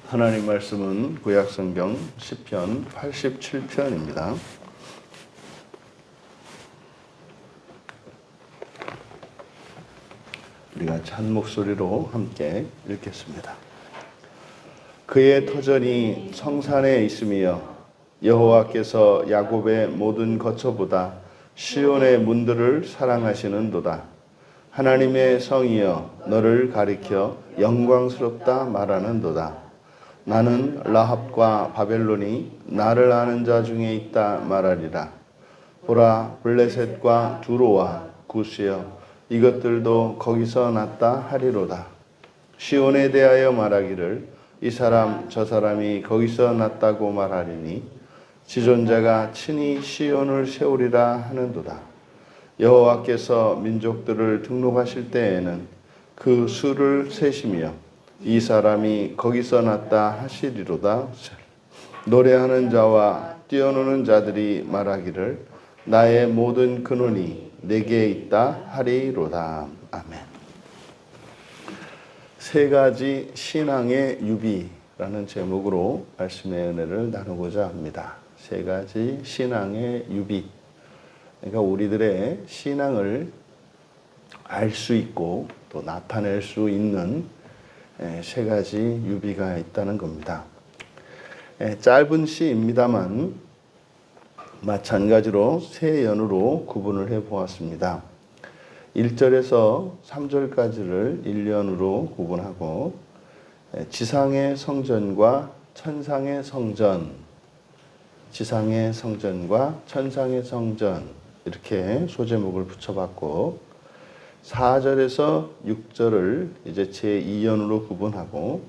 하나님 말씀은 구약성경 시편 87편입니다. 우리가 찬 목소리로 함께 읽겠습니다. 그의 터전이 성산에 있으며 여호와께서 야곱의 모든 거처보다 시온의 문들을 사랑하시는도다. 하나님의 성이여 너를 가리켜 영광스럽다 말하는도다. 나는 라합과 바벨론이 나를 아는 자 중에 있다 말하리라. 보라, 블레셋과 두로와 구스여 이것들도 거기서 났다 하리로다. 시온에 대하여 말하기를 이 사람 저 사람이 거기서 났다고 말하리니 지존자가 친히 시온을 세우리라 하는도다. 여호와께서 민족들을 등록하실 때에는 그 수를 세시며 이 사람이 거기서 났다 하시리로다. 노래하는 자와 뛰어노는 자들이 말하기를 나의 모든 근원이 내게 있다 하리로다. 아멘. 세 가지 신앙의 유비라는 제목으로 말씀의 은혜를 나누고자 합니다. 세 가지 신앙의 유비. 그러니까 우리들의 신앙을 알 수 있고 또 나타낼 수 있는 세 가지 유비가 있다는 겁니다. 짧은 시입니다만 마찬가지로 세 연으로 구분을 해 보았습니다. 1절에서 3절까지를 1년으로 구분하고 지상의 성전과 천상의 성전, 지상의 성전과 천상의 성전 이렇게 소제목을 붙여봤고 4절에서 6절을 이제 제2연으로 구분하고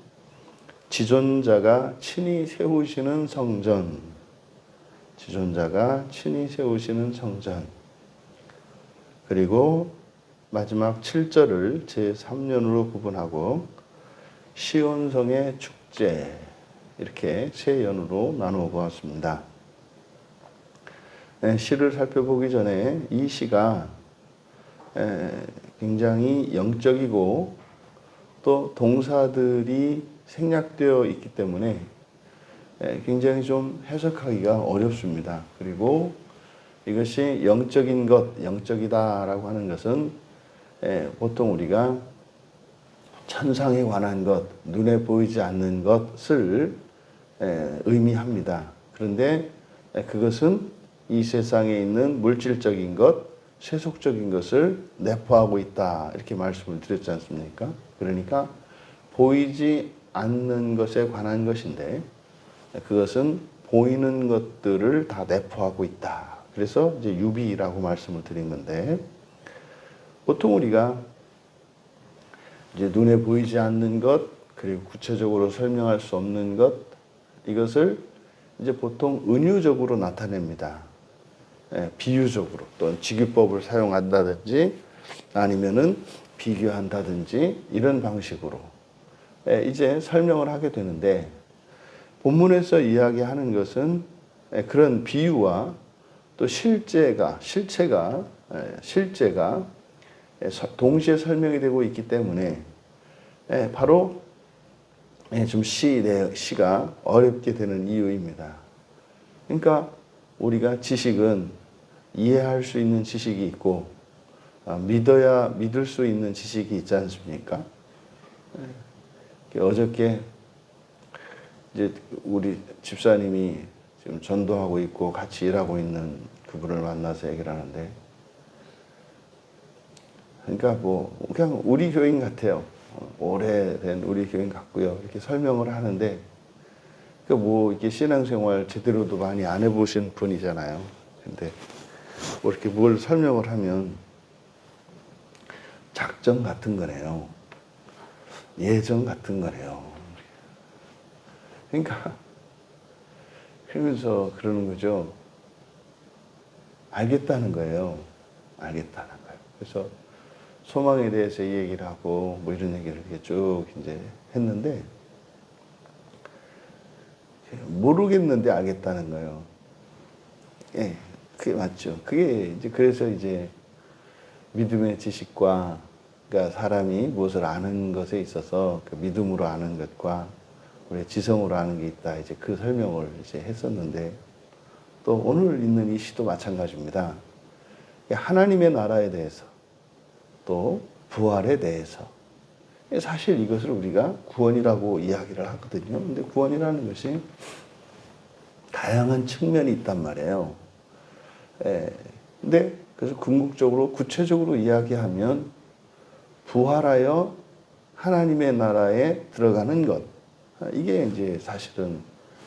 지존자가 친히 세우시는 성전, 지존자가 친히 세우시는 성전, 그리고 마지막 7절을 제3연으로 구분하고 시온성의 축제 이렇게 세 연으로 나누어 보았습니다. 시를 살펴보기 전에 이 시가 굉장히 영적이고 또 동사들이 생략되어 있기 때문에 굉장히 좀 해석하기가 어렵습니다. 그리고 이것이 영적인 것, 영적이다라고 하는 것은 보통 우리가 천상에 관한 것, 눈에 보이지 않는 것을 의미합니다. 그런데 그것은 이 세상에 있는 물질적인 것, 세속적인 것을 내포하고 있다 이렇게 말씀을 드렸지 않습니까? 그러니까 보이지 않는 것에 관한 것인데 그것은 보이는 것들을 다 내포하고 있다. 그래서 이제 유비라고 말씀을 드린 건데 보통 우리가 이제 눈에 보이지 않는 것 그리고 구체적으로 설명할 수 없는 것 이것을 이제 보통 은유적으로 나타냅니다. 비유적으로 또는 직유법을 사용한다든지 아니면은 비교한다든지 이런 방식으로 이제 설명을 하게 되는데 본문에서 이야기하는 것은 그런 비유와 또 실체가 동시에 설명이 되고 있기 때문에 바로 좀 시가 어렵게 되는 이유입니다. 그러니까 우리가 지식은 이해할 수 있는 지식이 있고 믿어야 믿을 수 있는 지식이 있지 않습니까? 어저께 이제 우리 집사님이 지금 전도하고 있고 같이 일하고 있는 그분을 만나서 얘기를 하는데 그러니까 뭐 그냥 우리 교인 같아요. 오래된 우리 교인 같고요. 이렇게 설명을 하는데 그 뭐 이렇게 신앙생활 제대로도 많이 안 해보신 분이잖아요. 근데 뭐 이렇게 뭘 설명을 하면 작전 같은 거네요. 예정 같은 거네요. 그러니까 그러면서 그러는 거죠. 알겠다는 거예요. 알겠다는 거예요. 그래서 소망에 대해서 얘기를 하고 뭐 이런 얘기를 이렇게 쭉 이제 했는데 모르겠는데 알겠다는 거예요. 예, 그게 맞죠. 그게 이제 그래서 이제 믿음의 지식과 그러니까 사람이 무엇을 아는 것에 있어서 그 믿음으로 아는 것과 우리 지성으로 하는 게 있다. 이제 그 설명을 이제 했었는데 또 오늘 있는 이 시도 마찬가지입니다. 하나님의 나라에 대해서 또 부활에 대해서 사실 이것을 우리가 구원이라고 이야기를 하거든요. 근데 구원이라는 것이 다양한 측면이 있단 말이에요. 근데 그래서 궁극적으로 구체적으로 이야기하면 부활하여 하나님의 나라에 들어가는 것, 이게 이제 사실은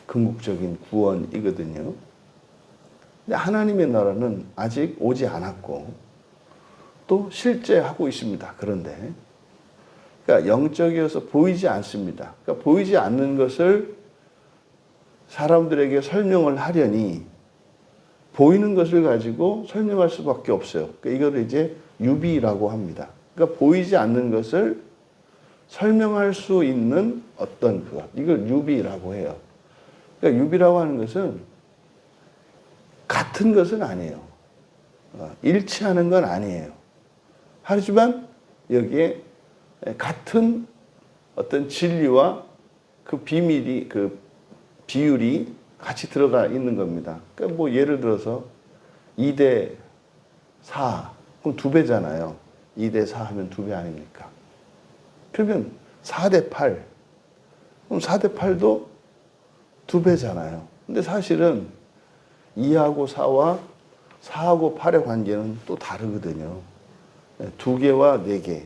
궁극적인 구원이거든요. 근데 하나님의 나라는 아직 오지 않았고 또 실제 하고 있습니다. 그런데 그러니까 영적이어서 보이지 않습니다. 그러니까 보이지 않는 것을 사람들에게 설명을 하려니 보이는 것을 가지고 설명할 수밖에 없어요. 그러니까 이걸 이제 유비라고 합니다. 그러니까 보이지 않는 것을 설명할 수 있는 어떤 그것, 이걸 유비라고 해요. 그러니까 유비라고 하는 것은 같은 것은 아니에요. 일치하는 건 아니에요. 하지만 여기에 같은 어떤 진리와 그 비밀이, 그 비율이 같이 들어가 있는 겁니다. 그러니까 뭐 예를 들어서 2대 4, 그럼 2배잖아요. 2대 4 하면 2배 아닙니까? 그러면 4대 8, 그럼 4대 8도 2배잖아요. 근데 사실은 2하고 4와 4하고 8의 관계는 또 다르거든요. 2개와 4개,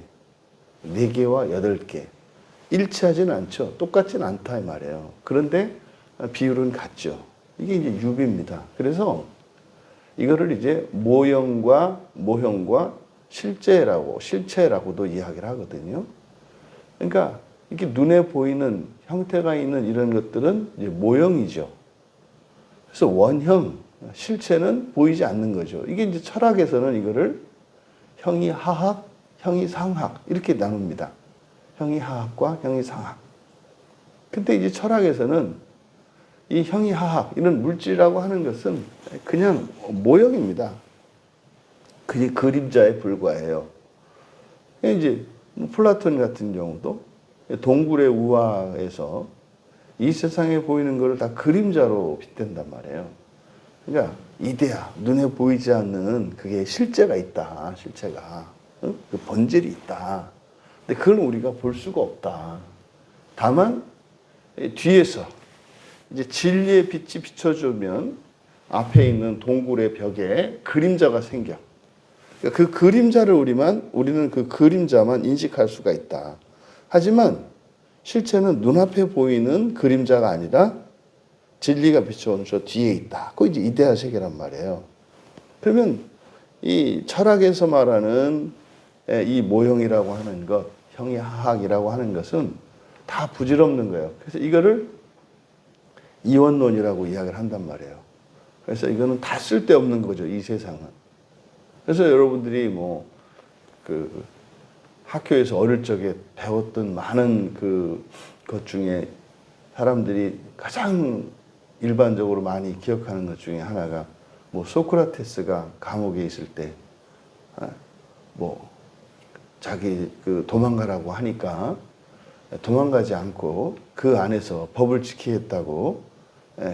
4개와 8개. 일치하지는 않죠. 똑같지는 않다 이 말이에요. 그런데 비율은 같죠. 이게 이제 유비입니다. 그래서 이거를 이제 모형과 실체라고도 이야기를 하거든요. 그러니까 이렇게 눈에 보이는 형태가 있는 이런 것들은 이제 모형이죠. 그래서 원형, 실체는 보이지 않는 거죠. 이게 이제 철학에서는 이거를 형이 하학, 형이 상학 이렇게 나눕니다. 형이 하학과 형이 상학. 근데 이제 철학에서는 이 형이 하학, 이런 물질이라고 하는 것은 그냥 모형입니다. 그게 그림자에 불과해요. 이제 플라톤 같은 경우도 동굴의 우화에서 이 세상에 보이는 것을 다 그림자로 빗댄단 말이에요. 그러니까 이데아, 눈에 보이지 않는 그게 실제가 있다. 실체가. 그 본질이 있다. 근데 그걸 우리가 볼 수가 없다. 다만 뒤에서 이제 진리의 빛이 비춰주면 앞에 있는 동굴의 벽에 그림자가 생겨. 그러니까 그 그림자를 우리는 그 그림자만 인식할 수가 있다. 하지만 실체는 눈앞에 보이는 그림자가 아니라 진리가 비춰오는 저 뒤에 있다. 그거 이제 이데아 세계란 말이에요. 그러면 이 철학에서 말하는 이 모형이라고 하는 것, 형이하학이라고 하는 것은 다 부질없는 거예요. 그래서 이거를 이원론이라고 이야기를 한단 말이에요. 그래서 이거는 다 쓸데없는 거죠, 이 세상은. 그래서 여러분들이 그 학교에서 어릴 적에 배웠던 많은 것 중에 사람들이 가장 일반적으로 많이 기억하는 것 중에 하나가 소크라테스가 감옥에 있을 때 자기 도망가라고 하니까 도망가지 않고 그 안에서 법을 지키겠다고,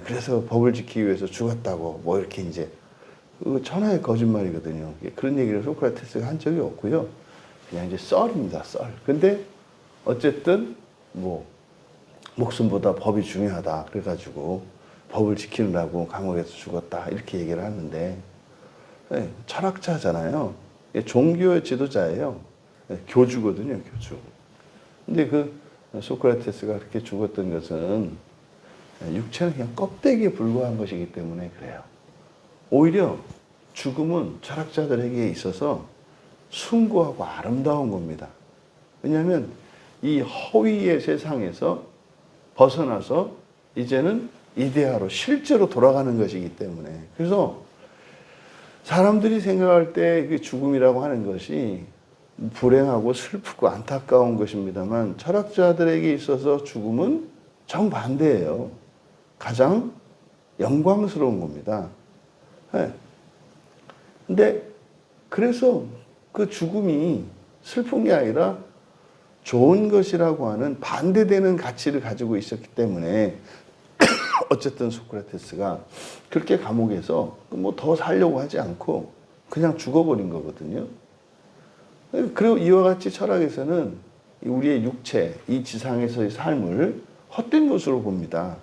그래서 법을 지키기 위해서 죽었다고 이렇게 이제 천하의 거짓말이거든요. 그런 얘기를 소크라테스가 한 적이 없고요. 그냥 이제 썰입니다, 썰. 근데 어쨌든 목숨보다 법이 중요하다. 그래가지고 법을 지키느라고 감옥에서 죽었다. 이렇게 얘기를 하는데, 철학자잖아요. 종교의 지도자예요. 교주거든요, 교주. 근데 소크라테스가 그렇게 죽었던 것은 육체는 그냥 껍데기에 불과한 것이기 때문에 그래요. 오히려 죽음은 철학자들에게 있어서 숭고하고 아름다운 겁니다. 왜냐하면 이 허위의 세상에서 벗어나서 이제는 이데아로 실제로 돌아가는 것이기 때문에, 그래서 사람들이 생각할 때 그 죽음이라고 하는 것이 불행하고 슬프고 안타까운 것입니다만 철학자들에게 있어서 죽음은 정반대예요. 가장 영광스러운 겁니다. 근데 그래서 그 죽음이 슬픈 게 아니라 좋은 것이라고 하는 반대되는 가치를 가지고 있었기 때문에 어쨌든 소크라테스가 그렇게 감옥에서 뭐 더 살려고 하지 않고 그냥 죽어버린 거거든요. 그리고 이와 같이 철학에서는 우리의 육체, 이 지상에서의 삶을 헛된 것으로 봅니다.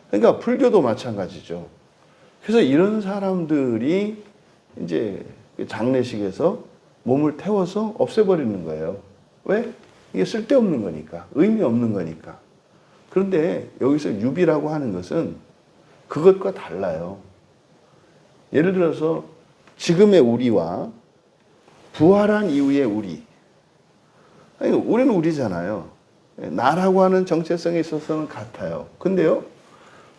그러니까 불교도 마찬가지죠. 그래서 이런 사람들이 이제 장례식에서 몸을 태워서 없애버리는 거예요. 왜? 이게 쓸데없는 거니까, 의미 없는 거니까. 그런데 여기서 유비라고 하는 것은 그것과 달라요. 예를 들어서 지금의 우리와 부활한 이후의 우리. 아니, 우리는 우리잖아요. 나라고 하는 정체성에 있어서는 같아요. 근데요,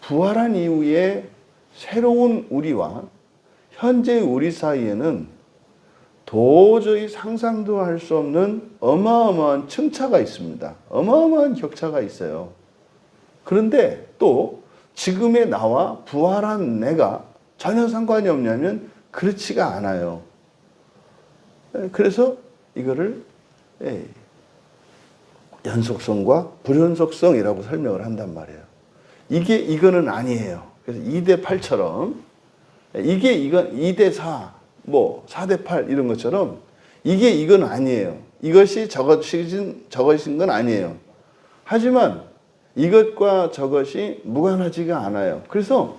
부활한 이후에 새로운 우리와 현재의 우리 사이에는 도저히 상상도 할 수 없는 어마어마한 층차가 있습니다. 어마어마한 격차가 있어요. 그런데 또 지금의 나와 부활한 내가 전혀 상관이 없냐면 그렇지가 않아요. 그래서 이거를 연속성과 불연속성이라고 설명을 한단 말이에요. 이거는 아니에요. 그래서 2대 8처럼 이건 2대 4, 뭐 4대 8 이런 것처럼 이건 아니에요. 이것이 저것인 건 아니에요. 하지만 이것과 저것이 무관하지가 않아요. 그래서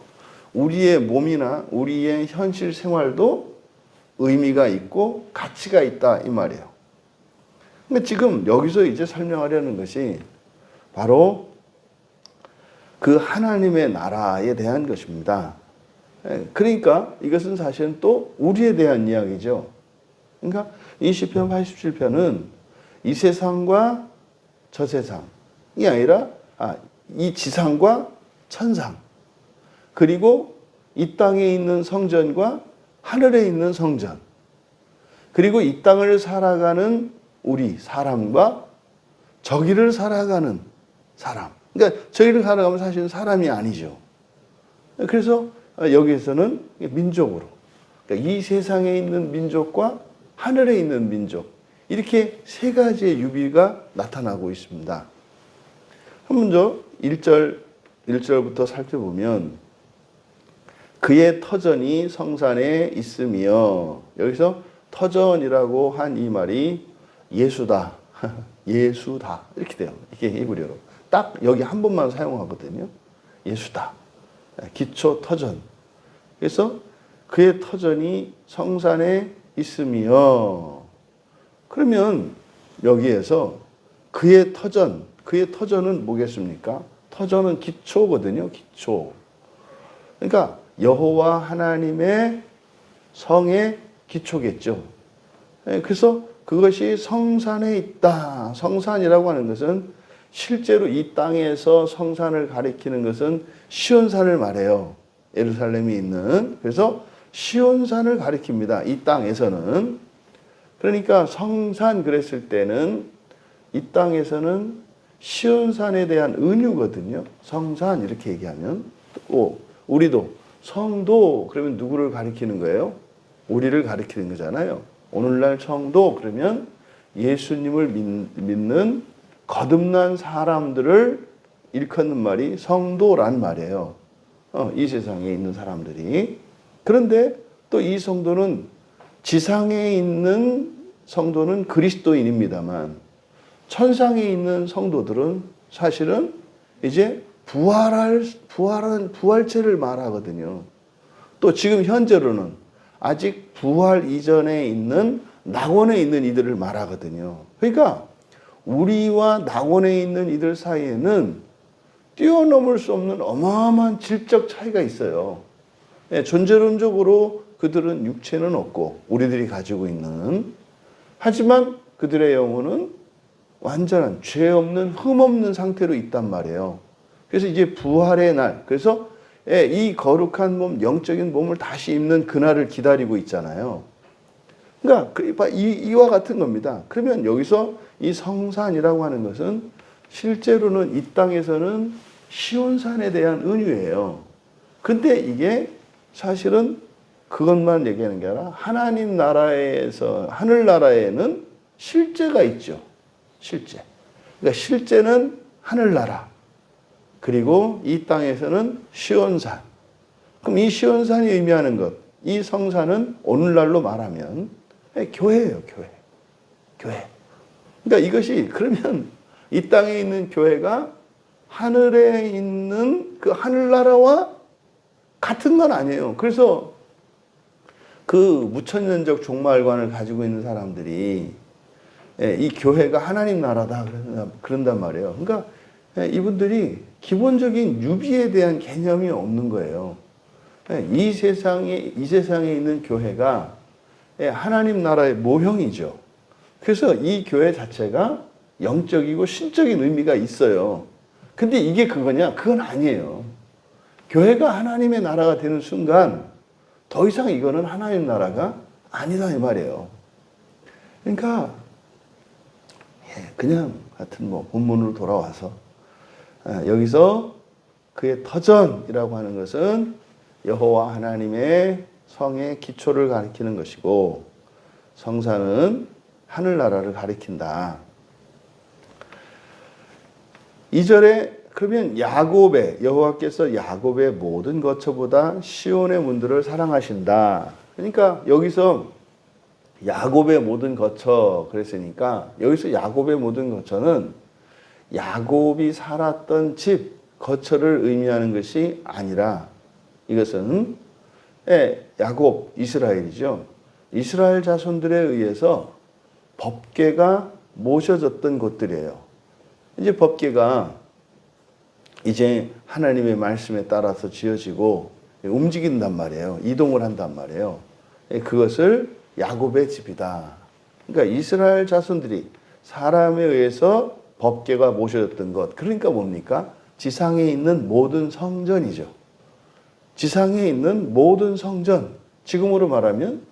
우리의 몸이나 우리의 현실 생활도 의미가 있고 가치가 있다 이 말이에요. 근데 지금 여기서 이제 설명하려는 것이 바로 그 하나님의 나라에 대한 것입니다. 그러니까 이것은 사실은 또 우리에 대한 이야기죠. 그러니까 이 시편 87편은 이 세상과 저 세상이 아니라 이 지상과 천상, 그리고 이 땅에 있는 성전과 하늘에 있는 성전, 그리고 이 땅을 살아가는 우리 사람과 저기를 살아가는 사람. 그러니까 저기를 살아가면 사실은 사람이 아니죠. 그래서 여기에서는 민족으로, 그러니까 이 세상에 있는 민족과 하늘에 있는 민족, 이렇게 세 가지의 유비가 나타나고 있습니다. 먼저 1절부터 살펴보면 그의 터전이 성산에 있으며, 여기서 터전이라고 한 이 말이 예수다, 예수다 이렇게 돼요. 이게 히브리어로 딱 여기 한 번만 사용하거든요. 예수다, 기초 터전. 그래서 그의 터전이 성산에 있으며, 그러면 여기에서 그의 터전은 뭐겠습니까? 터전은 기초거든요. 기초. 그러니까 여호와 하나님의 성의 기초겠죠. 그래서 그것이 성산에 있다. 성산이라고 하는 것은 실제로 이 땅에서 성산을 가리키는 것은 시온산을 말해요. 예루살렘이 있는. 그래서 시온산을 가리킵니다. 이 땅에서는. 그러니까 성산 그랬을 때는 이 땅에서는 시온산에 대한 은유거든요. 성산 이렇게 얘기하면. 우리도 성도 그러면 누구를 가리키는 거예요? 우리를 가리키는 거잖아요. 오늘날 성도 그러면 예수님을 믿는 거듭난 사람들을 일컫는 말이 성도란 말이에요. 이 세상에 있는 사람들이. 그런데 또 이 성도는 지상에 있는 성도는 그리스도인입니다만 천상에 있는 성도들은 사실은 이제 부활체를 말하거든요. 또 지금 현재로는 아직 부활 이전에 있는 낙원에 있는 이들을 말하거든요. 그러니까 우리와 낙원에 있는 이들 사이에는 뛰어넘을 수 없는 어마어마한 질적 차이가 있어요. 존재론적으로 그들은 육체는 없고 우리들이 가지고 있는, 하지만 그들의 영혼은 완전한 죄 없는 흠 없는 상태로 있단 말이에요. 그래서 이제 부활의 날, 그래서 이 거룩한 몸, 영적인 몸을 다시 입는 그날을 기다리고 있잖아요. 그러니까 이와 같은 겁니다. 그러면 여기서 이 성산이라고 하는 것은 실제로는 이 땅에서는 시온산에 대한 은유예요. 근데 이게 사실은 그것만 얘기하는 게 아니라 하나님 나라에서, 하늘나라에는 실제가 있죠. 실제. 그러니까 실제는 하늘나라, 그리고 이 땅에서는 시온산. 그럼 이 시온산이 의미하는 것, 이 성산은 오늘날로 말하면 교회예요, 교회. 교회. 그러니까 이것이 그러면 이 땅에 있는 교회가 하늘에 있는 그 하늘나라와 같은 건 아니에요. 그래서 그 무천년적 종말관을 가지고 있는 사람들이 이 교회가 하나님 나라다 그런단 말이에요. 그러니까 이분들이 기본적인 유비에 대한 개념이 없는 거예요. 이 세상에 있는 교회가 하나님 나라의 모형이죠. 그래서 이 교회 자체가 영적이고 신적인 의미가 있어요. 근데 이게 그거냐? 그건 아니에요. 교회가 하나님의 나라가 되는 순간 더 이상 이거는 하나님 나라가 아니다 이 말이에요. 그러니까 그냥 하여튼 뭐 본문으로 돌아와서 여기서 그의 터전이라고 하는 것은 여호와 하나님의 성의 기초를 가리키는 것이고 성산은 하늘나라를 가리킨다. 2절에 그러면 여호와께서 야곱의 모든 거처보다 시온의 문들을 사랑하신다. 그러니까 여기서 야곱의 모든 거처 그랬으니까 여기서 야곱의 모든 거처는 야곱이 살았던 집 거처를 의미하는 것이 아니라 이것은 야곱 이스라엘이죠. 이스라엘 자손들에 의해서 법궤가 모셔졌던 곳들이에요. 이제 법궤가 이제 하나님의 말씀에 따라서 지어지고 움직인단 말이에요. 이동을 한단 말이에요. 그것을 야곱의 집이다. 그러니까 이스라엘 자손들이 사람에 의해서 법궤가 모셔졌던 것. 그러니까 뭡니까? 지상에 있는 모든 성전이죠. 지상에 있는 모든 성전. 지금으로 말하면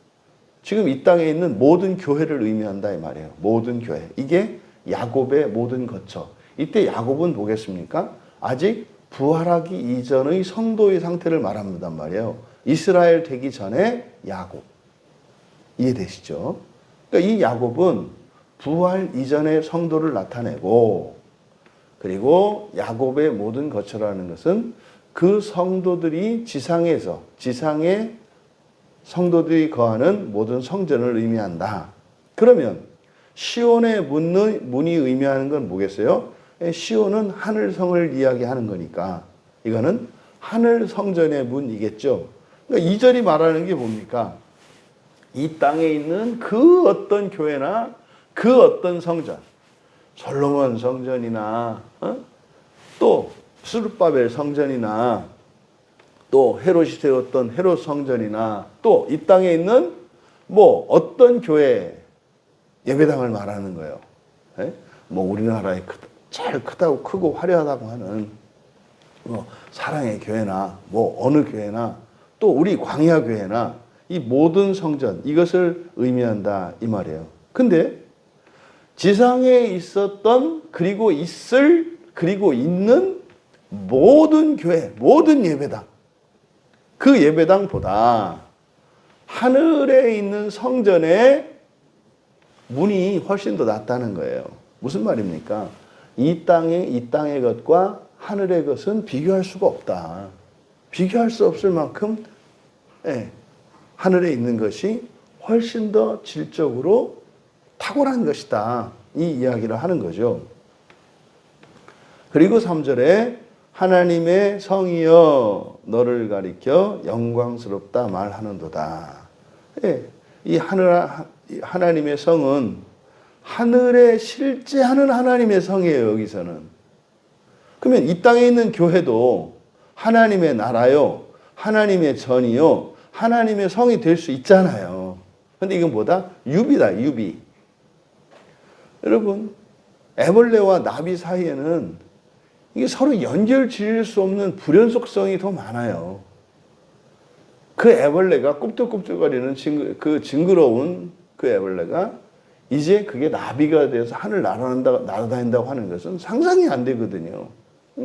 지금 이 땅에 있는 모든 교회를 의미한다 이 말이에요. 모든 교회. 이게 야곱의 모든 거처. 이때 야곱은 뭐겠습니까? 아직 부활하기 이전의 성도의 상태를 말합니다 말이에요. 이스라엘 되기 전에 야곱. 이해되시죠? 그러니까 이 야곱은 부활 이전의 성도를 나타내고 그리고 야곱의 모든 거처라는 것은 그 성도들이 지상의 성도들이 거하는 모든 성전을 의미한다. 그러면 시온의 문이 의미하는 건 뭐겠어요? 시온은 하늘성을 이야기하는 거니까 이거는 하늘 성전의 문이겠죠. 그러니까 2절이 말하는 게 뭡니까? 이 땅에 있는 그 어떤 교회나 그 어떤 성전, 솔로몬 성전이나 또 스룹바벨 성전이나 또 헤롯이 세웠던 헤롯 성전이나 또 이 땅에 있는 뭐 어떤 교회 예배당을 말하는 거예요. 뭐 우리나라에 제일 크고 화려하다고 하는 뭐 사랑의 교회나 뭐 어느 교회나 또 우리 광야 교회나 이 모든 성전 이것을 의미한다 이 말이에요. 근데 지상에 있었던 그리고 있을 그리고 있는 모든 교회 모든 예배당 그 예배당보다 하늘에 있는 성전의 문이 훨씬 더 낫다는 거예요. 무슨 말입니까? 이 땅의 것과 하늘의 것은 비교할 수가 없다. 비교할 수 없을 만큼 하늘에 있는 것이 훨씬 더 질적으로 탁월한 것이다. 이 이야기를 하는 거죠. 그리고 3절에 하나님의 성이여 너를 가리켜 영광스럽다 말하는도다. 이 하나님의 성은 하늘에 실제하는 하나님의 성이에요. 여기서는. 그러면 이 땅에 있는 교회도 하나님의 나라요. 하나님의 전이요. 하나님의 성이 될 수 있잖아요. 근데 이건 뭐다? 유비다. 유비. 여러분 애벌레와 나비 사이에는 이게 서로 연결 지을 수 없는 불연 속성이 더 많아요. 그 애벌레가 꿈틀꿈틀거리는 그 징그러운 그 애벌레가 이제 그게 나비가 돼서 하늘 날아다닌다고 하는 것은 상상이 안 되거든요.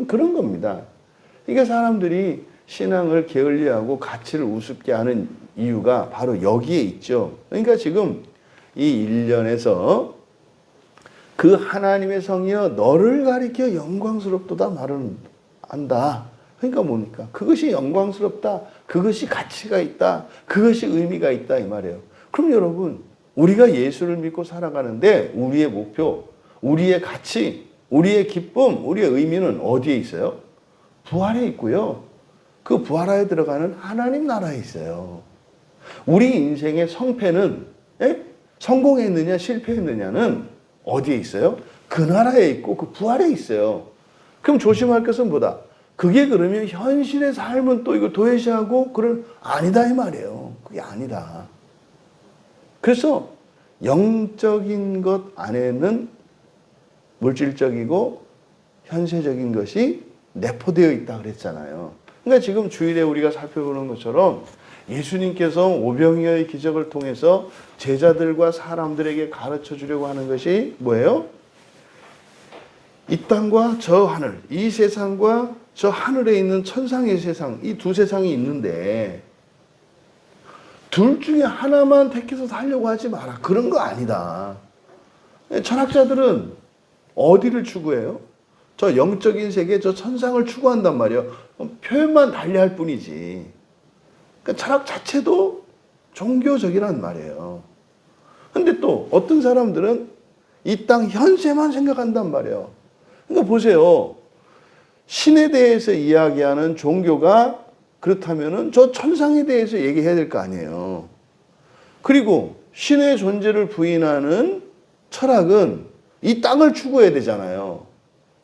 그런 겁니다. 이게 사람들이 신앙을 게을리하고 가치를 우습게 하는 이유가 바로 여기에 있죠. 그러니까 지금 이 1년에서 그 하나님의 성이여 너를 가리켜 영광스럽도다 말은 한다. 그러니까 뭡니까? 그것이 영광스럽다. 그것이 가치가 있다. 그것이 의미가 있다 이 말이에요. 그럼 여러분 우리가 예수를 믿고 살아가는데 우리의 목표, 우리의 가치, 우리의 기쁨, 우리의 의미는 어디에 있어요? 부활에 있고요. 그 부활하에 들어가는 하나님 나라에 있어요. 우리 인생의 성패는 성공했느냐 실패했느냐는 어디에 있어요? 그 나라에 있고 그 부활에 있어요. 그럼 조심할 것은 뭐다? 그게 그러면 현실의 삶은 또 이거 도외시하고 그런 아니다 이 말이에요. 그게 아니다. 그래서 영적인 것 안에는 물질적이고 현세적인 것이 내포되어 있다 그랬잖아요. 그러니까 지금 주일에 우리가 살펴보는 것처럼 예수님께서 오병이어의 기적을 통해서 제자들과 사람들에게 가르쳐 주려고 하는 것이 뭐예요? 이 땅과 저 하늘, 이 세상과 저 하늘에 있는 천상의 세상, 이 두 세상이 있는데 둘 중에 하나만 택해서 살려고 하지 마라. 그런 거 아니다. 철학자들은 어디를 추구해요? 저 영적인 세계, 저 천상을 추구한단 말이에요. 표현만 달리할 뿐이지. 그러니까 철학 자체도 종교적이란 말이에요. 근데 또 어떤 사람들은 이 땅 현세만 생각한단 말이에요. 그러니까 보세요. 신에 대해서 이야기하는 종교가 그렇다면은 저 천상에 대해서 얘기해야 될 거 아니에요. 그리고 신의 존재를 부인하는 철학은 이 땅을 추구해야 되잖아요.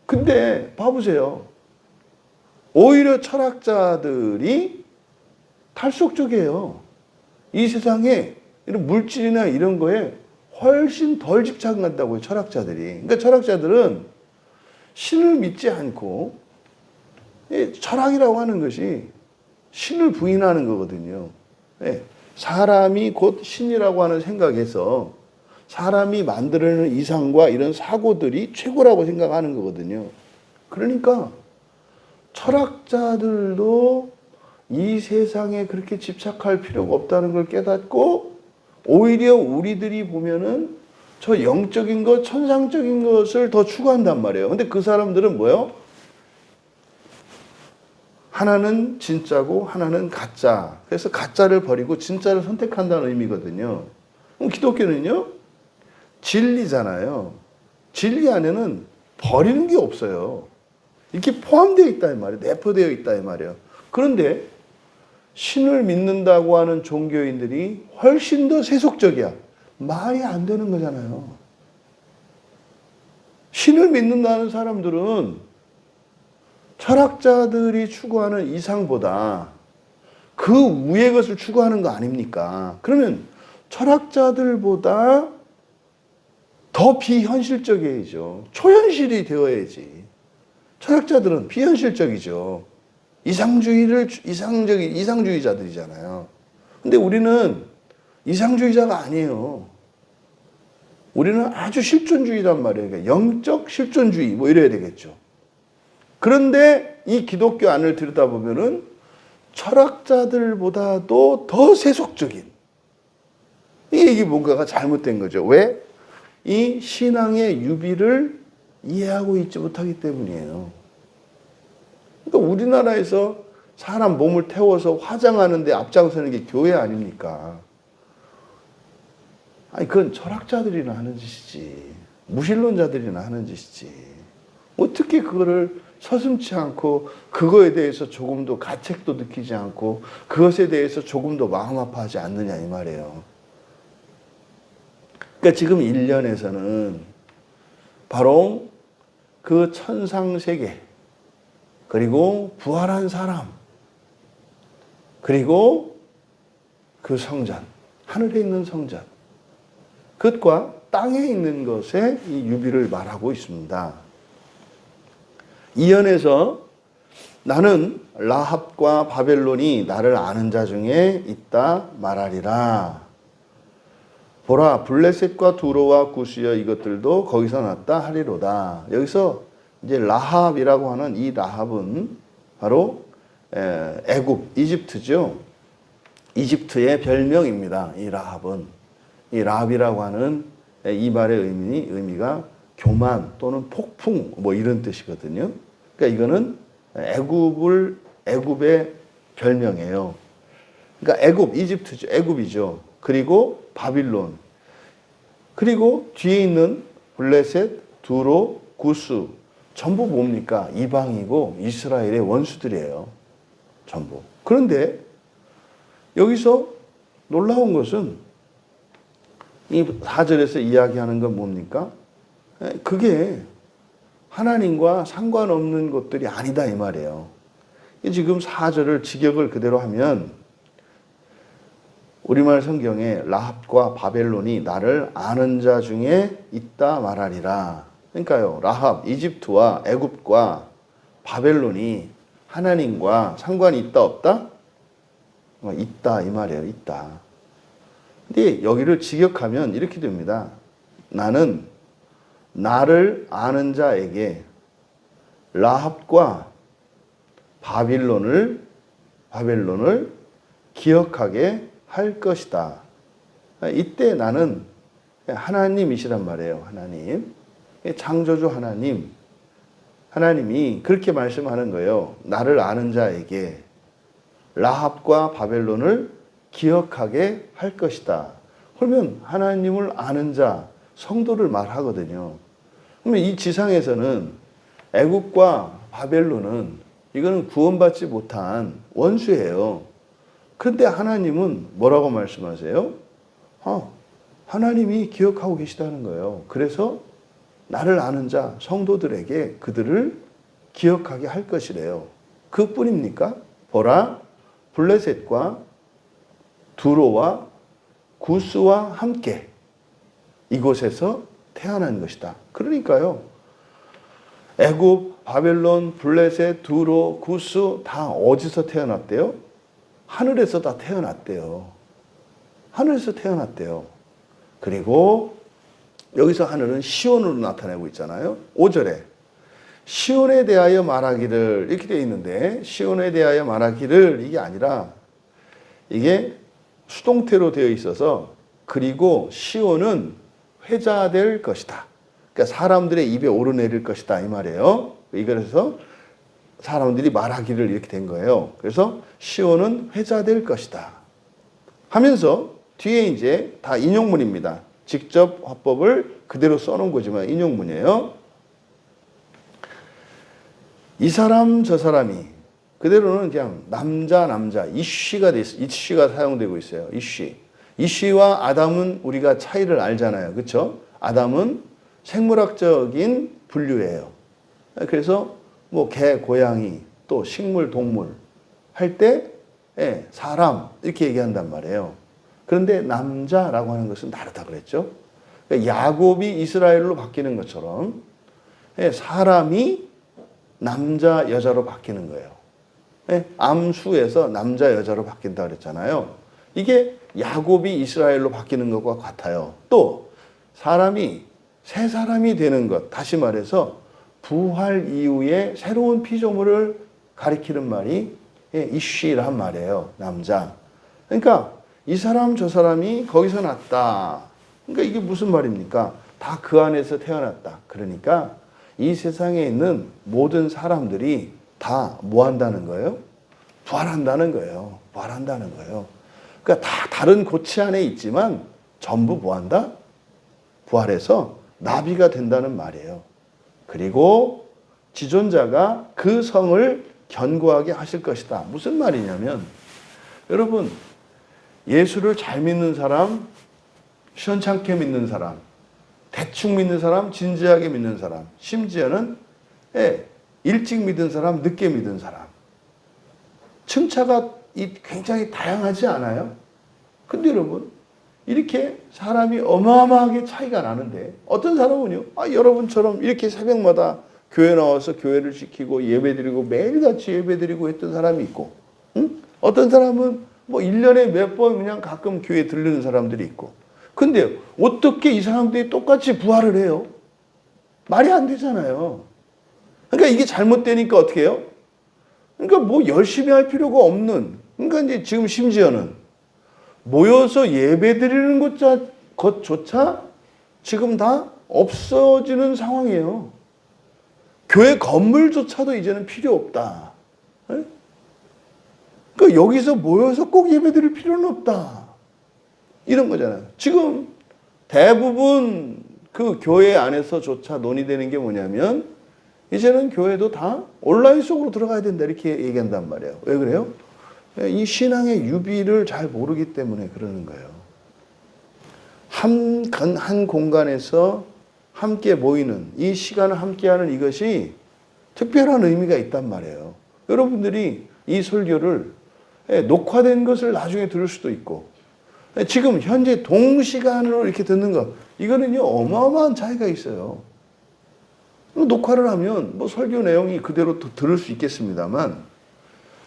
근데 봐보세요. 오히려 철학자들이 탈속적이에요. 이 세상에 이런 물질이나 이런 거에 훨씬 덜 집착한다고요, 철학자들이. 그러니까 철학자들은 신을 믿지 않고 철학이라고 하는 것이 신을 부인하는 거거든요. 사람이 곧 신이라고 하는 생각에서 사람이 만들어내는 이상과 이런 사고들이 최고라고 생각하는 거거든요. 그러니까 철학자들도 이 세상에 그렇게 집착할 필요가 없다는 걸 깨닫고 오히려 우리들이 보면은 저 영적인 것, 천상적인 것을 더 추구한단 말이에요. 근데 그 사람들은 뭐예요? 하나는 진짜고 하나는 가짜. 그래서 가짜를 버리고 진짜를 선택한다는 의미거든요. 그럼 기독교는요? 진리잖아요. 진리 안에는 버리는 게 없어요. 이렇게 포함되어 있다 이 말이에요. 내포되어 있다 이 말이에요. 그런데 신을 믿는다고 하는 종교인들이 훨씬 더 세속적이야. 말이 안 되는 거잖아요. 신을 믿는다는 사람들은 철학자들이 추구하는 이상보다 그 위의 것을 추구하는 거 아닙니까? 그러면 철학자들보다 더 비현실적이죠. 초현실이 되어야지. 철학자들은 비현실적이죠. 이상주의자들이잖아요. 근데 우리는 이상주의자가 아니에요. 우리는 아주 실존주의란 말이에요. 그러니까 영적 실존주의 뭐 이래야 되겠죠. 그런데 이 기독교 안을 들여다보면은 철학자들보다도 더 세속적인 이게 뭔가가 잘못된 거죠. 왜? 이 신앙의 유비를 이해하고 있지 못하기 때문이에요. 그러니까 우리나라에서 사람 몸을 태워서 화장하는 데 앞장서는 게 교회 아닙니까? 아니 그건 철학자들이나 하는 짓이지. 무신론자들이나 하는 짓이지. 어떻게 그거를 서슴지 않고 그거에 대해서 조금도 가책도 느끼지 않고 그것에 대해서 조금도 마음 아파하지 않느냐 이 말이에요. 그러니까 지금 1년에서는 바로 그 천상세계 그리고 부활한 사람 그리고 그 성전 하늘에 있는 성전 그것과 땅에 있는 것의 이 유비를 말하고 있습니다. 이연에서 나는 라합과 바벨론이 나를 아는 자 중에 있다 말하리라. 보라 블레셋과 두로와 구스여 이것들도 거기서 났다 하리로다. 여기서 이제 라합이라고 하는 이 라합은 바로 애굽 이집트죠. 이집트의 별명입니다. 이 라합은 이 라합이라고 하는 이 말의 의미가 교만 또는 폭풍 뭐 이런 뜻이거든요. 그러니까 이거는 애굽의 별명이에요. 그러니까 이집트죠. 애굽이죠. 그리고 바빌론. 그리고 뒤에 있는 블레셋, 두로, 구스. 전부 뭡니까? 이방이고 이스라엘의 원수들이에요. 전부. 그런데 여기서 놀라운 것은 이 4절에서 이야기하는 건 뭡니까? 그게 하나님과 상관없는 것들이 아니다 이 말이에요. 지금 4절을 직역을 그대로 하면 우리말 성경에 라합과 바벨론이 나를 아는 자 중에 있다 말하리라. 그러니까요. 라합, 이집트와 애굽과 바벨론이 하나님과 상관이 있다 없다? 있다 이 말이에요. 있다. 근데 여기를 직역하면 이렇게 됩니다. 나는 나를 아는 자에게 라합과 바벨론을 기억하게 할 것이다. 이때 나는 하나님이시란 말이에요. 하나님. 창조주 하나님이 그렇게 말씀하는 거예요. 나를 아는 자에게 라합과 바벨론을 기억하게 할 것이다. 그러면 하나님을 아는 자, 성도를 말하거든요. 그러면 이 지상에서는 애굽과 바벨론은 이거는 구원받지 못한 원수예요. 그런데 하나님은 뭐라고 말씀하세요? 하나님이 기억하고 계시다는 거예요. 그래서 나를 아는 자, 성도들에게 그들을 기억하게 할 것이래요. 그뿐입니까? 보라, 블레셋과 두로와 구스와 함께 이곳에서 태어난 것이다. 그러니까요. 애굽, 바벨론, 블레셋, 두로, 구스 다 어디서 태어났대요? 하늘에서 다 태어났대요. 하늘에서 태어났대요. 그리고 여기서 하늘은 시온으로 나타내고 있잖아요. 5절에 시온에 대하여 말하기를 이렇게 되어 있는데 시온에 대하여 말하기를 이게 아니라 이게 수동태로 되어 있어서 그리고 시온은 회자될 것이다. 그러니까 사람들의 입에 오르내릴 것이다 이 말이에요. 이거에서 사람들이 말하기를 이렇게 된 거예요. 그래서 시온은 회자될 것이다 하면서 뒤에 이제 다 인용문입니다. 직접 화법을 그대로 써놓은 거지만 인용문이에요. 이 사람 저 사람이 그대로는 그냥 남자 이쉬가 사용되고 있어요. 이쉬와 아담은 우리가 차이를 알잖아요. 그렇죠? 아담은 생물학적인 분류예요. 그래서 뭐 개, 고양이, 또 식물, 동물 할 때 사람 이렇게 얘기한단 말이에요. 그런데 남자라고 하는 것은 다르다 그랬죠. 그러니까 야곱이 이스라엘로 바뀌는 것처럼 사람이 남자, 여자로 바뀌는 거예요. 암수에서 남자, 여자로 바뀐다 그랬잖아요. 이게 야곱이 이스라엘로 바뀌는 것과 같아요. 또 사람이 새 사람이 되는 것, 다시 말해서 부활 이후에 새로운 피조물을 가리키는 말이 이쉬란 말이에요. 남자. 그러니까 이 사람 저 사람이 거기서 났다. 그러니까 이게 무슨 말입니까? 다 그 안에서 태어났다. 그러니까 이 세상에 있는 모든 사람들이 다 뭐 한다는 거예요? 부활한다는 거예요. 부활한다는 거예요. 그러니까 다 다른 고치 안에 있지만 전부 뭐 한다? 부활해서 나비가 된다는 말이에요. 그리고 지존자가 그 성을 견고하게 하실 것이다. 무슨 말이냐면 여러분 예수를 잘 믿는 사람, 시원찮게 믿는 사람, 대충 믿는 사람, 진지하게 믿는 사람, 심지어는 일찍 믿은 사람, 늦게 믿은 사람. 층차가 굉장히 다양하지 않아요? 근데 여러분 이렇게 사람이 어마어마하게 차이가 나는데 어떤 사람은요. 여러분처럼 이렇게 새벽마다 교회 나와서 교회를 지키고 예배드리고 매일같이 예배드리고 했던 사람이 있고 어떤 사람은 뭐 1년에 몇 번 그냥 가끔 교회 들르는 사람들이 있고 근데 어떻게 이 사람들이 똑같이 부활을 해요? 말이 안 되잖아요. 그러니까 이게 잘못되니까 어떻게 해요? 그러니까 뭐 열심히 할 필요가 없는 그러니까 이제 지금 심지어는 모여서 예배 드리는 것조차 지금 다 없어지는 상황이에요. 교회 건물조차도 이제는 필요 없다. 그 여기서 모여서 꼭 예배드릴 필요는 없다. 이런 거잖아요. 지금 대부분 그 교회 안에서조차 논의되는 게 뭐냐면 이제는 교회도 다 온라인 속으로 들어가야 된다 이렇게 얘기한단 말이에요. 왜 그래요? 이 신앙의 유비를 잘 모르기 때문에 그러는 거예요. 한 공간에서 함께 모이는 이 시간을 함께하는 이것이 특별한 의미가 있단 말이에요. 여러분들이 이 설교를 녹화된 것을 나중에 들을 수도 있고 지금 현재 동시간으로 이렇게 듣는 것 이거는요 어마어마한 차이가 있어요. 녹화를 하면 뭐 설교 내용이 그대로 들을 수 있겠습니다만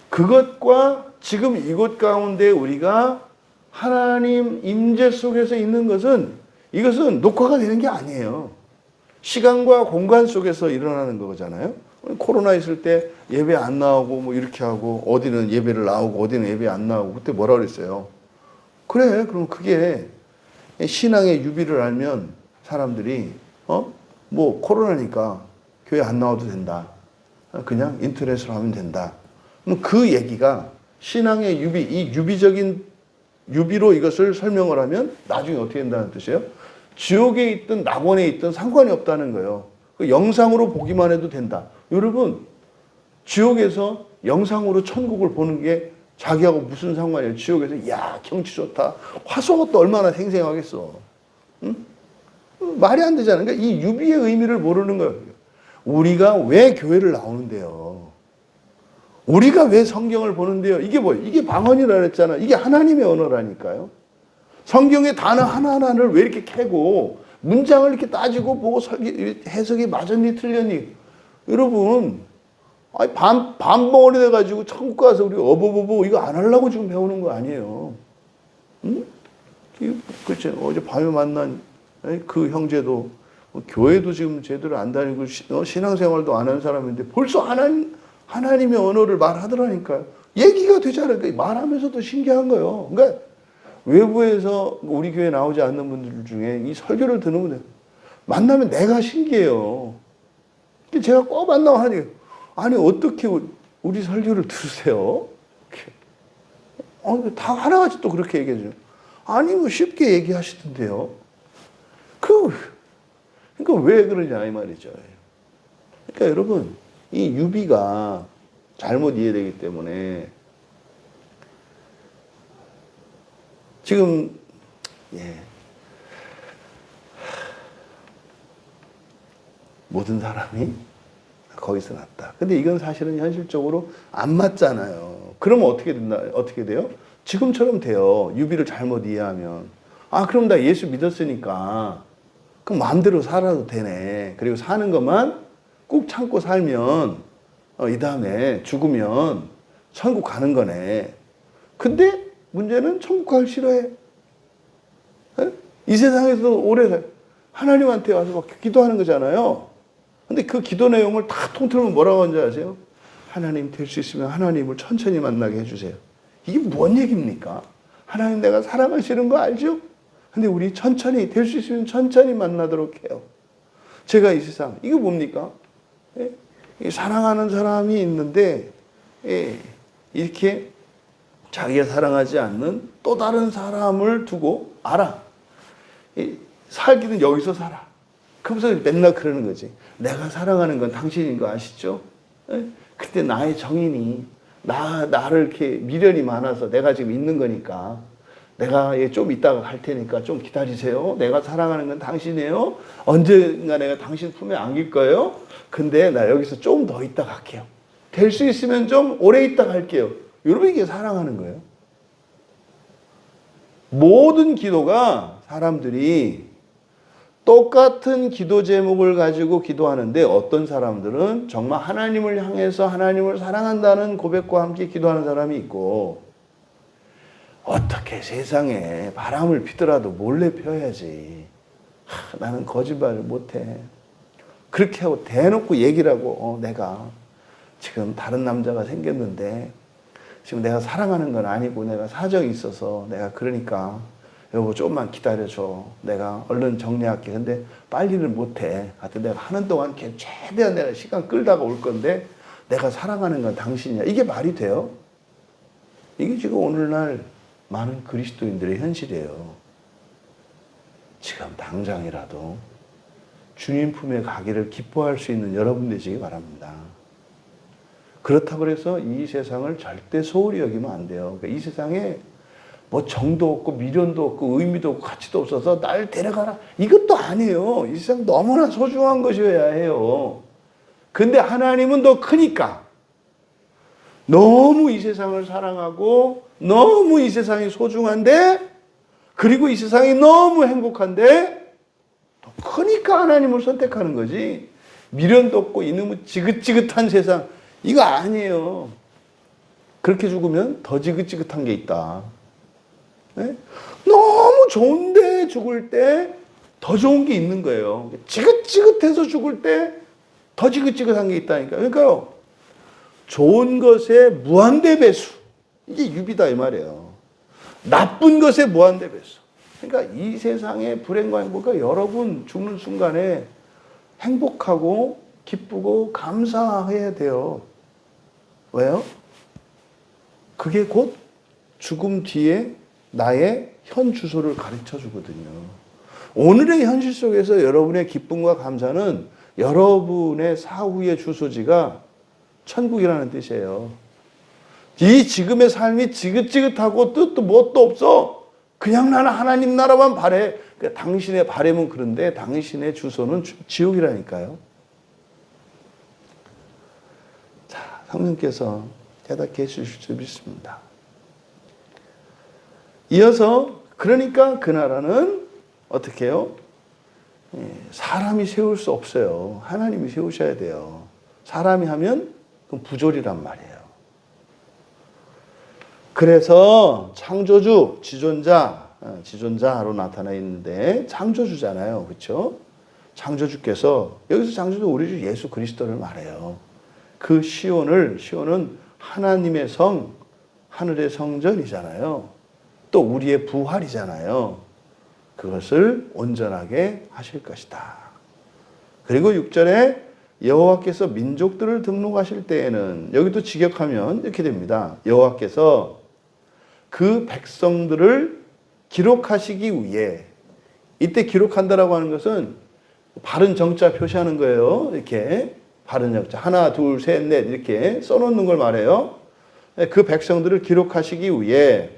그것과 지금 이곳 가운데 우리가 하나님 임재 속에서 있는 것은 이것은 녹화가 되는 게 아니에요. 시간과 공간 속에서 일어나는 거잖아요. 코로나 있을 때 예배 안 나오고 뭐 이렇게 하고 어디는 예배를 나오고 어디는 예배 안 나오고 그때 뭐라 그랬어요? 그래 그럼 그게 신앙의 유비를 알면 사람들이 뭐 코로나니까 교회 안 나와도 된다. 그냥 인터넷으로 하면 된다. 그 얘기가 신앙의 유비, 이 유비적인 유비로 이것을 설명을 하면 나중에 어떻게 된다는 뜻이에요? 지옥에 있든 낙원에 있든 상관이 없다는 거예요. 그 영상으로 보기만 해도 된다. 여러분, 지옥에서 영상으로 천국을 보는 게 자기하고 무슨 상관이에요? 지옥에서 야 경치 좋다. 화소가 또 얼마나 생생하겠어. 응? 말이 안 되잖아요. 그러니까 이 유비의 의미를 모르는 거예요. 우리가 왜 교회를 나오는데요? 우리가 왜 성경을 보는데요? 이게 뭐예요? 이게 방언이라 그랬잖아. 이게 하나님의 언어라니까요. 성경의 단어 하나하나를 왜 이렇게 캐고 문장을 이렇게 따지고 보고 해석이 맞았니 틀렸니? 여러분 반벙어리 돼가지고 천국 가서 우리 어버버버 이거 안 하려고 지금 배우는 거 아니에요. 응? 그렇죠. 어제 밤에 만난 그 형제도 교회도 지금 제대로 안 다니고 신앙생활도 안 하는 사람인데 벌써 하나님의 언어를 말하더라니까요. 얘기가 되잖아요. 그러니까 말하면서도 신기한 거예요. 그러니까 외부에서 우리 교회 나오지 않는 분들 중에 이 설교를 듣는 분들 만나면 내가 신기해요. 제가 꼭 만나면 하니 아니 어떻게 우리 설교를 들으세요? 다 하나같이 또 그렇게 얘기해줘요. 아니 뭐 쉽게 얘기하시던데요. 그러니까 왜 그러냐 이 말이죠. 그러니까 여러분 이 유비가 잘못 이해되기 때문에 지금 모든 사람이 거기서 났다. 근데 이건 사실은 현실적으로 안 맞잖아요. 그러면 어떻게 돼요? 지금처럼 돼요. 유비를 잘못 이해하면. 그럼 나 예수 믿었으니까 그럼 마음대로 살아도 되네. 그리고 사는 것만 꾹 참고 살면 이 다음에 죽으면 천국 가는 거네. 근데 문제는 천국 가기 싫어해. 이 세상에서 오래 하나님한테 와서 막 기도하는 거잖아요. 근데 그 기도 내용을 다 통틀면 뭐라고 하는지 아세요? 하나님 될 수 있으면 하나님을 천천히 만나게 해주세요. 이게 뭔 얘기입니까? 하나님 내가 사랑하시는 거 알죠? 근데 우리 천천히 될 수 있으면 천천히 만나도록 해요. 제가 이 세상 이거 뭡니까? 사랑하는 사람이 있는데 이렇게 자기가 사랑하지 않는 또 다른 사람을 두고 알아. 살기는 여기서 살아. 그러면서 맨날 그러는 거지. 내가 사랑하는 건 당신인 거 아시죠? 그때 나의 정인이 나를 이렇게 미련이 많아서 내가 지금 있는 거니까 내가 좀 이따가 갈 테니까 좀 기다리세요. 내가 사랑하는 건 당신이에요. 언젠가 내가 당신 품에 안길 거예요. 근데 나 여기서 좀 더 있다 갈게요. 될 수 있으면 좀 오래 있다 갈게요. 여러분 이게 사랑하는 거예요. 모든 기도가 사람들이 똑같은 기도 제목을 가지고 기도하는데 어떤 사람들은 정말 하나님을 향해서 하나님을 사랑한다는 고백과 함께 기도하는 사람이 있고 어떻게 세상에 바람을 피더라도 몰래 펴야지. 나는 거짓말을 못해. 그렇게 하고 대놓고 얘기를 하고 내가 지금 다른 남자가 생겼는데 지금 내가 사랑하는 건 아니고 내가 사정이 있어서 내가 그러니까 여보 조금만 기다려줘. 내가 얼른 정리할게. 근데 빨리는 못해. 하여튼 내가 하는 동안 최대한 내가 시간 끌다가 올 건데 내가 사랑하는 건 당신이야. 이게 말이 돼요? 이게 지금 오늘날 많은 그리스도인들의 현실이에요. 지금 당장이라도 주님 품에 가기를 기뻐할 수 있는 여러분 되시기 바랍니다. 그렇다고 해서 이 세상을 절대 소홀히 여기면 안 돼요. 그러니까 이 세상에 뭐 정도 없고 미련도 없고 의미도 없고 가치도 없어서 날 데려가라. 이것도 아니에요. 이 세상 너무나 소중한 것이어야 해요. 근데 하나님은 더 크니까 너무 이 세상을 사랑하고 너무 이 세상이 소중한데 그리고 이 세상이 너무 행복한데 더 크니까 하나님을 선택하는 거지. 미련도 없고 이놈의 지긋지긋한 세상 이거 아니에요. 그렇게 죽으면 더 지긋지긋한 게 있다. 네? 너무 좋은데 죽을 때 더 좋은 게 있는 거예요. 지긋지긋해서 죽을 때 더 지긋지긋한 게 있다니까. 그러니까요. 좋은 것의 무한대 배수. 이게 유비다 이 말이에요. 나쁜 것의 무한대 배수. 그러니까 이 세상의 불행과 행복과 여러분 죽는 순간에 행복하고 기쁘고 감사해야 돼요. 왜요? 그게 곧 죽음 뒤에 나의 현 주소를 가르쳐 주거든요. 오늘의 현실 속에서 여러분의 기쁨과 감사는 여러분의 사후의 주소지가 천국이라는 뜻이에요. 이 지금의 삶이 지긋지긋하고 뜻도 뭣도 없어. 그냥 나는 하나님 나라만 바래. 그러니까 당신의 바람은 그런데 당신의 주소는 지옥이라니까요. 자, 성령께서 대답해 주실 줄 믿습니다. 이어서 그러니까 그 나라는 어떻게 해요? 사람이 세울 수 없어요. 하나님이 세우셔야 돼요. 사람이 하면 그건 부조리란 말이에요. 그래서 창조주, 지존자로 나타나 있는데 창조주잖아요. 그렇죠? 창조주께서 여기서 창조주 우리 주 예수 그리스도를 말해요. 그 시온은 하나님의 성, 하늘의 성전이잖아요. 또 우리의 부활이잖아요. 그것을 온전하게 하실 것이다. 그리고 6절에 여호와께서 민족들을 등록하실 때에는 여기도 직역하면 이렇게 됩니다. 여호와께서 그 백성들을 기록하시기 위해 이때 기록한다라고 하는 것은 바른 정자 표시하는 거예요. 이렇게 바른 정자 하나 둘 셋 넷 이렇게 써놓는 걸 말해요. 그 백성들을 기록하시기 위해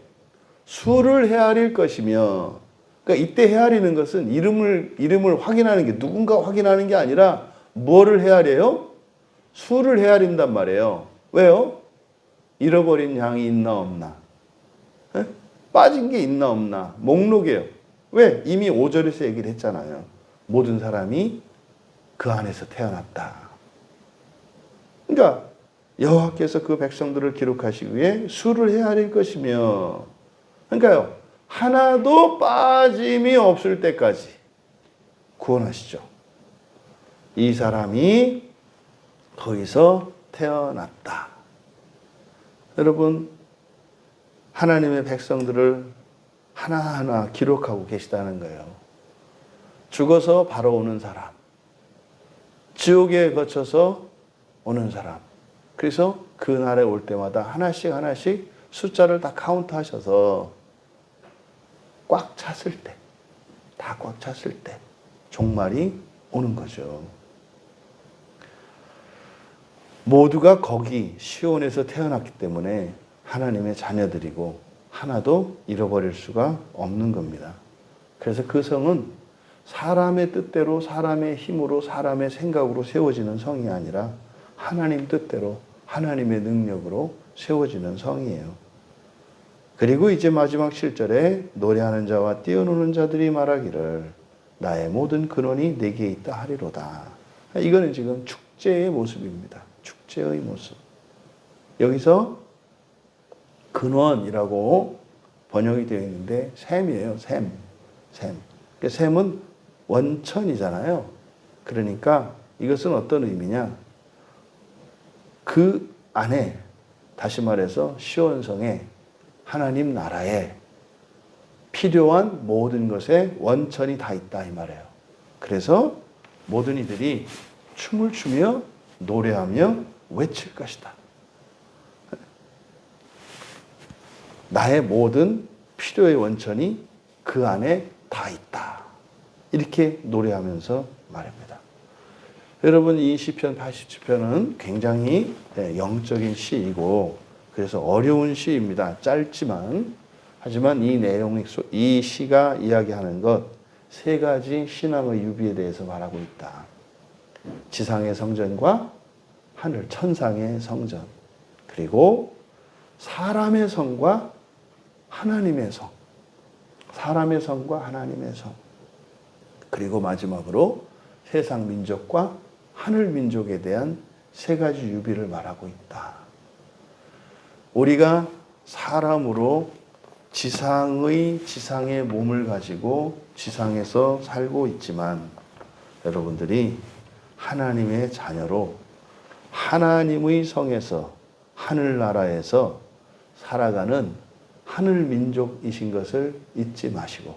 수를 헤아릴 것이며 그러니까 이때 헤아리는 것은 이름을 확인하는 게 누군가 확인하는 게 아니라 뭐를 헤아려요? 수를 헤아린단 말이에요. 왜요? 잃어버린 양이 있나 없나? 에? 빠진 게 있나 없나? 목록이에요. 왜? 이미 5절에서 얘기를 했잖아요. 모든 사람이 그 안에서 태어났다. 그러니까 여호와께서 그 백성들을 기록하시기 위해 수를 헤아릴 것이며 그러니까요. 하나도 빠짐이 없을 때까지 구원하시죠. 이 사람이 거기서 태어났다. 여러분, 하나님의 백성들을 하나하나 기록하고 계시다는 거예요. 죽어서 바로 오는 사람, 지옥에 거쳐서 오는 사람. 그래서 그 날에 올 때마다 하나씩 숫자를 다 카운트하셔서 꽉 찼을 때, 다 꽉 찼을 때 종말이 오는 거죠. 모두가 거기 시온에서 태어났기 때문에 하나님의 자녀들이고 하나도 잃어버릴 수가 없는 겁니다. 그래서 그 성은 사람의 뜻대로 사람의 힘으로 사람의 생각으로 세워지는 성이 아니라 하나님 뜻대로 하나님의 능력으로 세워지는 성이에요. 그리고 이제 마지막 7절에 노래하는 자와 뛰어노는 자들이 말하기를 나의 모든 근원이 내게 있다 하리로다. 이거는 지금 축제의 모습입니다. 축제의 모습. 여기서 근원이라고 번역이 되어 있는데 샘이에요. 샘. 샘은 원천이잖아요. 그러니까 이것은 어떤 의미냐? 그 안에 다시 말해서 시온성에 하나님 나라에 필요한 모든 것에 원천이 다 있다 이 말이에요. 그래서 모든 이들이 춤을 추며 노래하며 외칠 것이다. 나의 모든 필요의 원천이 그 안에 다 있다. 이렇게 노래하면서 말입니다. 여러분, 이 시편 87편은 굉장히 영적인 시이고 그래서 어려운 시입니다. 짧지만 하지만 이 내용, 이 시가 이야기하는 것 세 가지 신앙의 유비에 대해서 말하고 있다. 지상의 성전과 하늘 천상의 성전, 그리고 사람의 성과 하나님의 성, 사람의 성과 하나님의 성, 그리고 마지막으로 세상 민족과 하늘 민족에 대한 세 가지 유비를 말하고 있다. 우리가 사람으로 지상의 몸을 가지고 지상에서 살고 있지만 여러분들이 하나님의 자녀로 하나님의 성에서 하늘나라에서 살아가는 하늘 민족이신 것을 잊지 마시고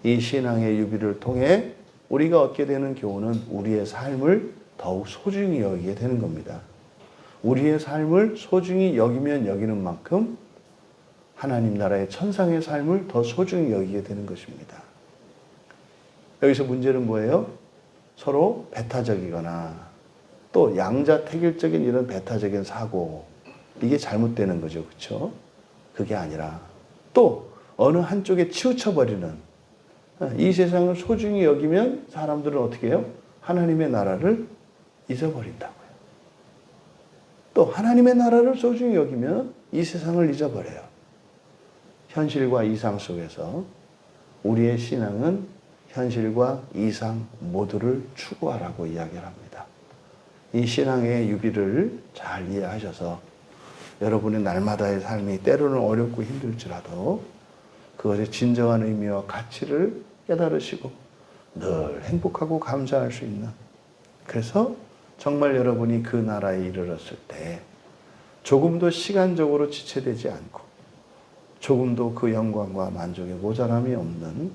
이 신앙의 유비를 통해 우리가 얻게 되는 교훈은 우리의 삶을 더욱 소중히 여기게 되는 겁니다. 우리의 삶을 소중히 여기면 여기는 만큼 하나님 나라의 천상의 삶을 더 소중히 여기게 되는 것입니다. 여기서 문제는 뭐예요? 서로 배타적이거나 또 양자택일적인 이런 배타적인 사고, 이게 잘못되는 거죠. 그렇죠? 그게 아니라 또 어느 한쪽에 치우쳐버리는, 이 세상을 소중히 여기면 사람들은 어떻게 해요? 하나님의 나라를 잊어버린다고요. 또 하나님의 나라를 소중히 여기면 이 세상을 잊어버려요. 현실과 이상 속에서 우리의 신앙은 현실과 이상 모두를 추구하라고 이야기를 합니다. 이 신앙의 유비를 잘 이해하셔서 여러분의 날마다의 삶이 때로는 어렵고 힘들지라도 그것의 진정한 의미와 가치를 깨달으시고 늘 행복하고 감사할 수 있는, 그래서 정말 여러분이 그 나라에 이르렀을 때 조금도 시간적으로 지체되지 않고 조금도 그 영광과 만족의 모자람이 없는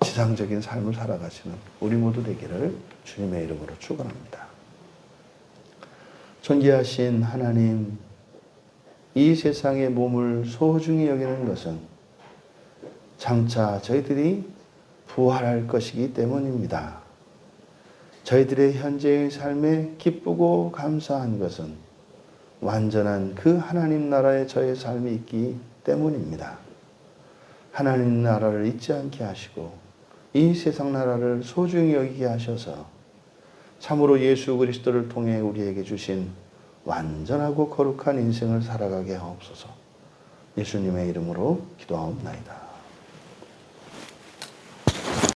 지상적인 삶을 살아가시는 우리 모두 되기를 주님의 이름으로 축원합니다. 존귀하신 하나님, 이 세상의 몸을 소중히 여기는 것은 장차 저희들이 부활할 것이기 때문입니다. 저희들의 현재의 삶에 기쁘고 감사한 것은 완전한 그 하나님 나라에 저의 삶이 있기 때문입니다. 하나님 나라를 잊지 않게 하시고 이 세상 나라를 소중히 여기게 하셔서 참으로 예수 그리스도를 통해 우리에게 주신 완전하고 거룩한 인생을 살아가게 하옵소서. 예수님의 이름으로 기도하옵나이다.